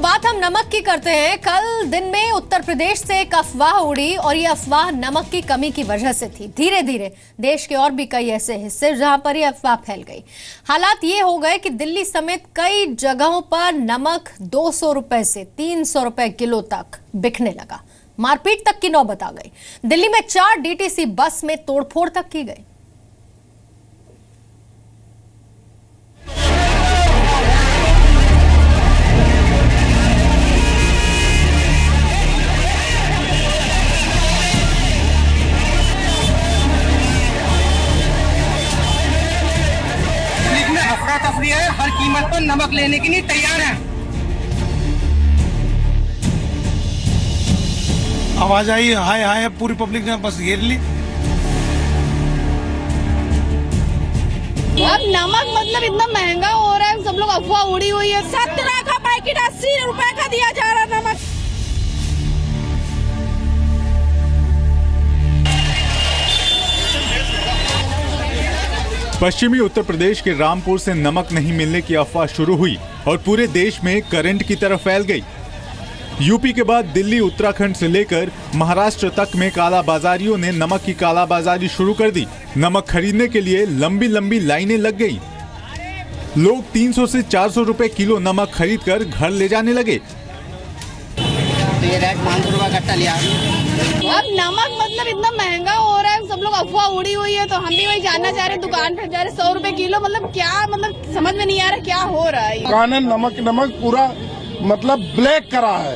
बात हम नमक की करते हैं। कल दिन में उत्तर प्रदेश से एक अफवाह उड़ी और ये अफवाह नमक की कमी की वजह से थी। धीरे धीरे देश के और भी कई ऐसे हिस्से जहां पर ये अफवाह फैल गई। हालात ये हो गए कि दिल्ली समेत कई जगहों पर नमक 200 रुपए से 300 रुपए किलो तक बिकने लगा। मारपीट तक की नौबत आ गई। दिल्ली में 4 डीटीसी बस में तोड़फोड़ तक की गई। तफरी है, हर कीमत पर नमक लेने के लिए तैयार है। आवाज आई हाय हाय, पूरी पब्लिक ने बस घेर ली। अब नमक मतलब इतना महंगा हो रहा है, सब लोग अफवाह उड़ी हुई है। 17 का पैकेट 80 रुपए का दिया जा रहा है नमक। पश्चिमी उत्तर प्रदेश के रामपुर से नमक नहीं मिलने की अफवाह शुरू हुई और पूरे देश में करंट की तरह फैल गई। यूपी के बाद दिल्ली, उत्तराखंड से लेकर महाराष्ट्र तक में कालाबाजारियों ने नमक की कालाबाजारी शुरू कर दी। नमक खरीदने के लिए लंबी लंबी लाइनें लग गई। लोग 300 से 400 रुपए किलो नमक खरीद कर घर ले जाने लगे। ये रेट 500 रुपए कट्टा लिया। अब नमक मतलब इतना महंगा हो रहा है, सब लोग अफवाह उड़ी हुई है, तो हम भी वही जानना चाह रहे हैं। दुकान पर जा रहे 100 रुपए किलो, मतलब क्या, मतलब समझ में नहीं आ रहा क्या हो रहा है। दुकान नमक पूरा मतलब ब्लैक करा है।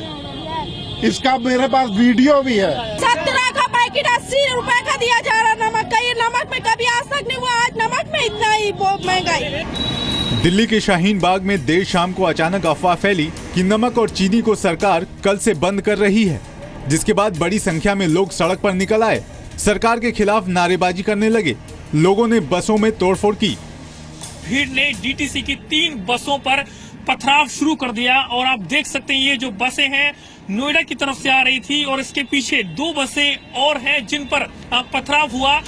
इसका मेरे पास वीडियो भी है। 17 का पैकेट 80 रुपए का दिया जा रहा है नमक का। ये नमक में कभी आज तक नहीं हुआ, आज नमक में इतना ही महंगाई। दिल्ली के शाहीन बाग में देर शाम को अचानक अफवाह फैली कि नमक और चीनी को सरकार कल से बंद कर रही है, जिसके बाद बड़ी संख्या में लोग सड़क पर निकल आए। सरकार के खिलाफ नारेबाजी करने लगे। लोगों ने बसों में तोड़फोड़ की। भीड़ ने डीटीसी की 3 बसों पर पथराव शुरू कर दिया और आप देख सकते हैं ये जो बसें हैं नोएडा की तरफ से आ रही थी और इसके पीछे 2 बसें और हैं जिन पर पथराव हुआ।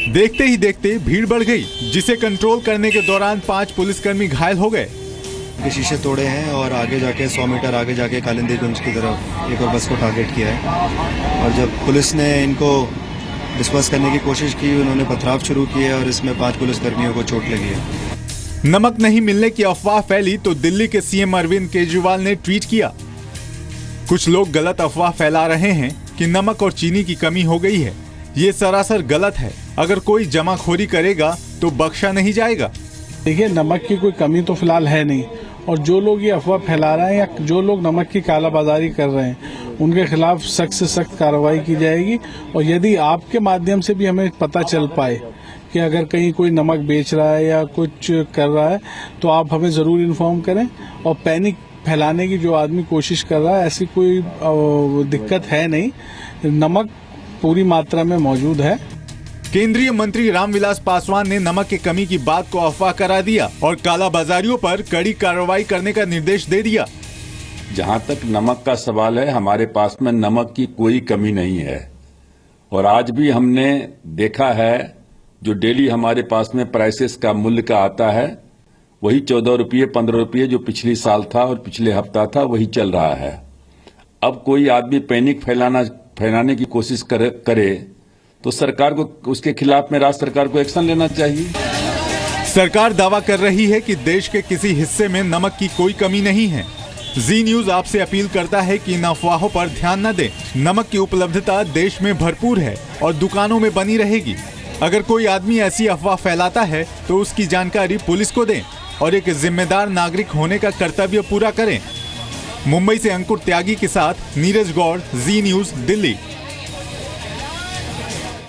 देखते ही देखते भीड़ बढ़ गई, जिसे कंट्रोल करने के दौरान 5 पुलिसकर्मी घायल हो गए। शीशे तोड़े हैं और आगे जाके 100 मीटर आगे जाके कालिंदीगंज की तरफ एक और बस को टारगेट किया है। और जब पुलिस ने इनको डिस्पर्स करने की कोशिश की, उन्होंने पथराव शुरू किए और इसमें 5 पुलिसकर्मियों को चोट लगी है। नमक नहीं मिलने की अफवाह फैली तो दिल्ली के सीएम अरविंद केजरीवाल ने ट्वीट किया। कुछ लोग गलत अफवाह फैला रहे हैं कि नमक और चीनी की कमी हो गई है। ये सरासर गलत है। अगर कोई जमाखोरी करेगा तो बख्शा नहीं जाएगा। देखिए, नमक की कोई कमी तो फिलहाल है नहीं, और जो लोग ये अफवाह फैला रहे हैं या जो लोग नमक की कालाबाजारी कर रहे हैं उनके खिलाफ सख्त से सख्त कार्रवाई की जाएगी। और यदि आपके माध्यम से भी हमें पता चल पाए कि अगर कहीं कोई नमक बेच रहा है या कुछ कर रहा है तो आप हमें जरूर इन्फॉर्म करें। और पैनिक फैलाने की जो आदमी कोशिश कर रहा है, ऐसी कोई दिक्कत है नहीं। नमक पूरी मात्रा में मौजूद है। केंद्रीय मंत्री रामविलास पासवान ने नमक की कमी की बात को अफवाह करार दिया और कालाबाजारियों पर कड़ी कार्रवाई करने का निर्देश दे दिया। जहां तक नमक का सवाल है, हमारे पास में नमक की कोई कमी नहीं है। और आज भी हमने देखा है जो डेली हमारे पास में प्राइसेस का मूल्य का आता है वही 14 रुपये 15 रुपये जो पिछले साल था और पिछले हफ्ता था वही चल रहा है। अब कोई आदमी पैनिक फैलाने की कोशिश करे तो सरकार को उसके खिलाफ में राज्य सरकार को एक्शन लेना चाहिए। सरकार दावा कर रही है कि देश के किसी हिस्से में नमक की कोई कमी नहीं है। जी न्यूज आपसे अपील करता है कि इन अफवाहों पर ध्यान न दें। नमक की उपलब्धता देश में भरपूर है और दुकानों में बनी रहेगी। अगर कोई आदमी ऐसी अफवाह फैलाता है तो उसकी जानकारी पुलिस को दें और एक जिम्मेदार नागरिक होने का कर्तव्य पूरा करें। मुंबई से अंकुर त्यागी के साथ नीरज गौड़, जी न्यूज, दिल्ली।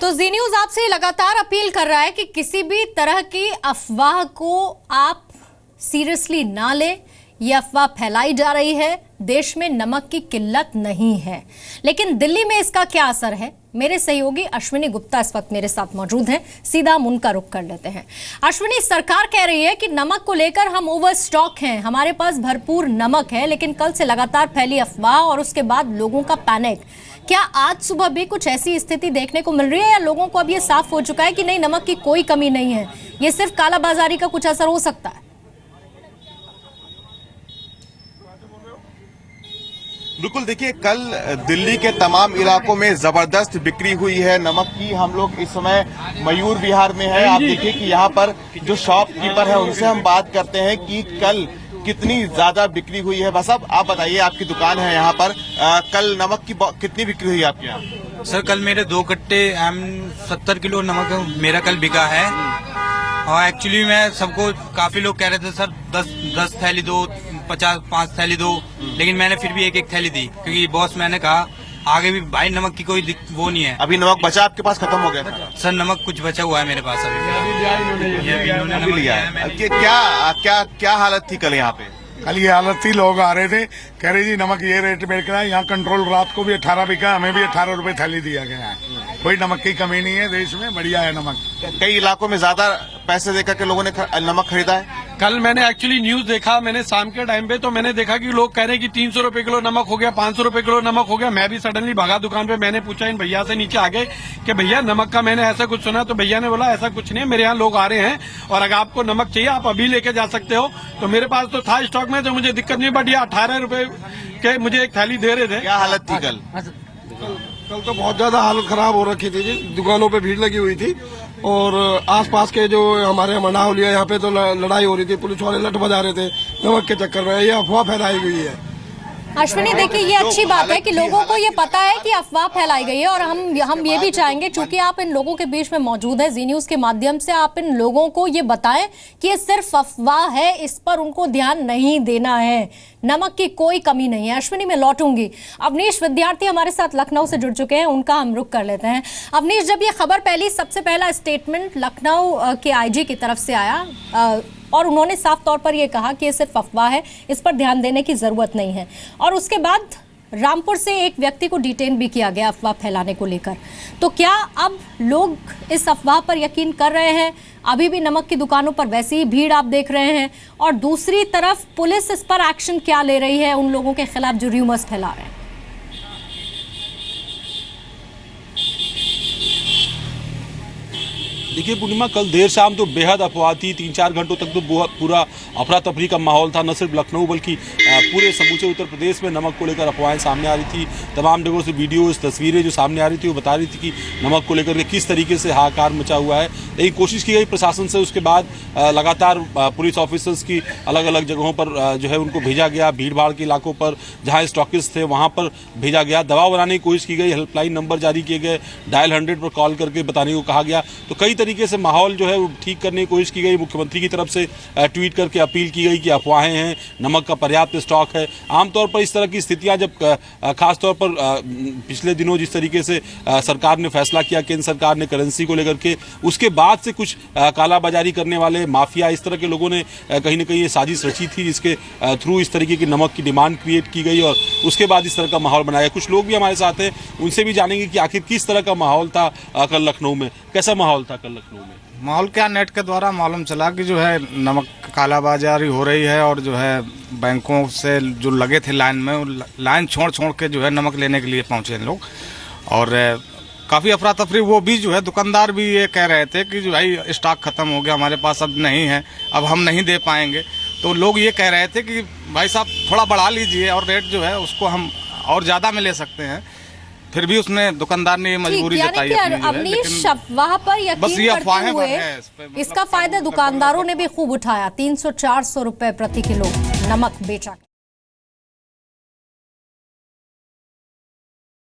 तो जी न्यूज आपसे लगातार अपील कर रहा है कि किसी भी तरह की अफवाह को आप सीरियसली ना लें। ये अफवाह फैलाई जा रही है। देश में नमक की किल्लत नहीं है, लेकिन दिल्ली में इसका क्या असर है? मेरे सहयोगी अश्विनी गुप्ता इस वक्त मेरे साथ मौजूद हैं। सीधा हम उनका रुख कर लेते हैं। अश्विनी, सरकार कह रही है कि नमक को लेकर हम ओवर स्टॉक हैं, हमारे पास भरपूर नमक है, लेकिन कल से लगातार फैली अफवाह और उसके बाद लोगों का पैनिक। क्या आज सुबह भी कुछ ऐसी स्थिति देखने को मिल रही है या लोगों को अब ये साफ हो चुका है कि नहीं, नमक की कोई कमी नहीं है, ये सिर्फ कालाबाजारी का कुछ असर हो सकता है? बिल्कुल, देखिए कल दिल्ली के तमाम इलाकों में जबरदस्त बिक्री हुई है नमक की। हम लोग इस समय मयूर विहार में हैं। आप देखिए कि यहाँ पर जो शॉपकीपर है उनसे हम बात करते हैं कि कल कितनी ज्यादा बिक्री हुई है। बस अब आप बताइए, आपकी दुकान है यहाँ पर, कल नमक की कितनी बिक्री हुई है आपके यहाँ? सर कल मेरे 2 कट्टे 70 किलो नमक मेरा कल बिका है। और एक्चुअली मैं सबको, काफी लोग कह रहे थे सर 10 थैली दो, 5 थैली दो, लेकिन मैंने फिर भी एक थैली दी, क्योंकि बॉस मैंने कहा आगे भी भाई नमक की कोई वो नहीं है। अभी नमक बचा आपके पास, खत्म हो गया था? सर नमक कुछ बचा हुआ है मेरे पास अभी लिया। क्या हालत थी कल यहाँ पे? कल ये हालत थी, लोग आ रहे थे, कह रहे जी नमक ये रेट बेच रहा है। यहाँ कंट्रोल रात को भी 18 बिका, हमें भी 18 रुपए थैली दिया गया है। कोई नमक की कमी नहीं है देश में, बढ़िया है नमक। कई इलाकों में ज्यादा पैसे देकर के लोगों ने नमक खरीदा है। कल मैंने एक्चुअली न्यूज देखा, मैंने शाम के टाइम पे, तो मैंने देखा कि लोग कह रहे हैं कि 300 रुपए किलो नमक हो गया, 500 रुपए किलो नमक हो गया। मैं भी सडनली भागा दुकान पे, मैंने पूछा इन भैया से नीचे आगे कि भैया नमक का मैंने ऐसा कुछ सुना, तो भैया ने बोला ऐसा कुछ नहीं है, मेरे यहाँ लोग आ रहे हैं और अगर आपको नमक चाहिए आप अभी लेके जा सकते हो। तो मेरे पास तो था स्टॉक में, तो मुझे दिक्कत नहीं, बट ये 18 रुपए के मुझे एक थैली दे रहे थे। क्या हालत थी कल? कल तो बहुत ज्यादा हालत खराब हो रखी थी जी, दुकानों पे भीड़ लगी हुई थी और आसपास के जो हमारे मंडाहुलिया यहाँ पे तो लड़ाई हो रही थी, पुलिस वाले लठ बजा रहे थे नमक के चक्कर में। ये अफवाह फैलाई गई है। अश्विनी देखिए, ये अच्छी बात है कि लोगों को ये पता है कि अफवाह फैलाई गई है, और हम ये भी चाहेंगे, चूंकि आप इन लोगों के बीच में मौजूद है, जी न्यूज के माध्यम से आप इन लोगों को ये बताएं कि ये सिर्फ अफवाह है, इस पर उनको ध्यान नहीं देना है, नमक की कोई कमी नहीं है। अश्विनी में लौटूंगी। अवनीश विद्यार्थी हमारे साथ लखनऊ से जुड़ चुके हैं, उनका हम रुख कर लेते हैं। अवनीश, जब ये खबर फैली, सबसे पहला स्टेटमेंट लखनऊ के आईजी की तरफ से आया और उन्होंने साफ तौर पर यह कहा कि ये सिर्फ अफवाह है, इस पर ध्यान देने की जरूरत नहीं है। और उसके बाद रामपुर से एक व्यक्ति को डिटेन भी किया गया अफवाह फैलाने को लेकर। तो क्या अब लोग इस अफवाह पर यकीन कर रहे हैं? अभी भी नमक की दुकानों पर वैसी ही भीड़ आप देख रहे हैं, और दूसरी तरफ पुलिस इस पर एक्शन क्या ले रही है उन लोगों के खिलाफ जो र्यूमर्स फैला रहे हैं? देखिए पूर्णिमा, कल देर शाम तो बेहद अफवाह थी। 3-4 घंटों तक तो पूरा अफरा तफरी का माहौल था। न सिर्फ लखनऊ बल्कि पूरे समूचे उत्तर प्रदेश में नमक को लेकर अफवाहें सामने आ रही थी। तमाम जगहों से वीडियोस, तस्वीरें जो सामने आ रही थी वो बता रही थी कि नमक को लेकर के किस तरीके से हाहाकार मचा हुआ है। लेकिन कोशिश की गई प्रशासन से, उसके बाद लगातार पुलिस ऑफिसर्स की अलग अलग जगहों पर जो है उनको भेजा गया। भीड़ भाड़ के इलाकों पर जहाँ स्टॉकिस्ट थे वहाँ पर भेजा गया। दबाव बनाने की कोशिश की गई, हेल्पलाइन नंबर जारी किए गए, डायल 100 पर कॉल करके बताने को कहा गया। तो कई तरीके से माहौल जो है वो ठीक करने की कोशिश की गई। मुख्यमंत्री की तरफ से ट्वीट करके अपील की गई कि अफवाहें हैं, नमक का पर्याप्त स्टॉक है। आमतौर पर इस तरह की स्थितियां जब खासतौर पर पिछले दिनों जिस तरीके से सरकार ने फैसला किया, केंद्र सरकार ने करेंसी को लेकर के, उसके बाद से कुछ कालाबाजारी करने वाले माफिया, इस तरह के लोगों ने कहीं ना कहीं ये साजिश रची थी, जिसके थ्रू इस तरीके की नमक की डिमांड क्रिएट की गई और उसके बाद इस तरह का माहौल बनाया। कुछ लोग भी हमारे साथ हैं, उनसे भी जानेंगे कि आखिर किस तरह का माहौल था कल लखनऊ में। कैसा माहौल था कल लखनऊ में? माहौल क्या, नेट के द्वारा मालूम चला कि जो है नमक कालाबाजारी हो रही है, और जो है बैंकों से जो लगे थे लाइन में, लाइन छोड़ के जो है नमक लेने के लिए पहुंचे हैं लोग। और काफ़ी अफरा तफरी, वो भी जो है दुकानदार भी ये कह रहे थे कि जो भाई स्टॉक खत्म हो गया, हमारे पास अब नहीं है, अब हम नहीं दे पाएंगे। तो लोग ये कह रहे थे कि भाई साहब थोड़ा बढ़ा लीजिए और रेट जो है उसको हम और ज़्यादा में ले सकते हैं। फिर भी उसने, दुकानदार ने मजबूरी जताई अपनी, लेकिन अफवाह पर यकीन करते हुए इसका फायदा दुकानदारों ने भी खूब उठाया। 300-400 रुपए प्रति किलो नमक बेचा।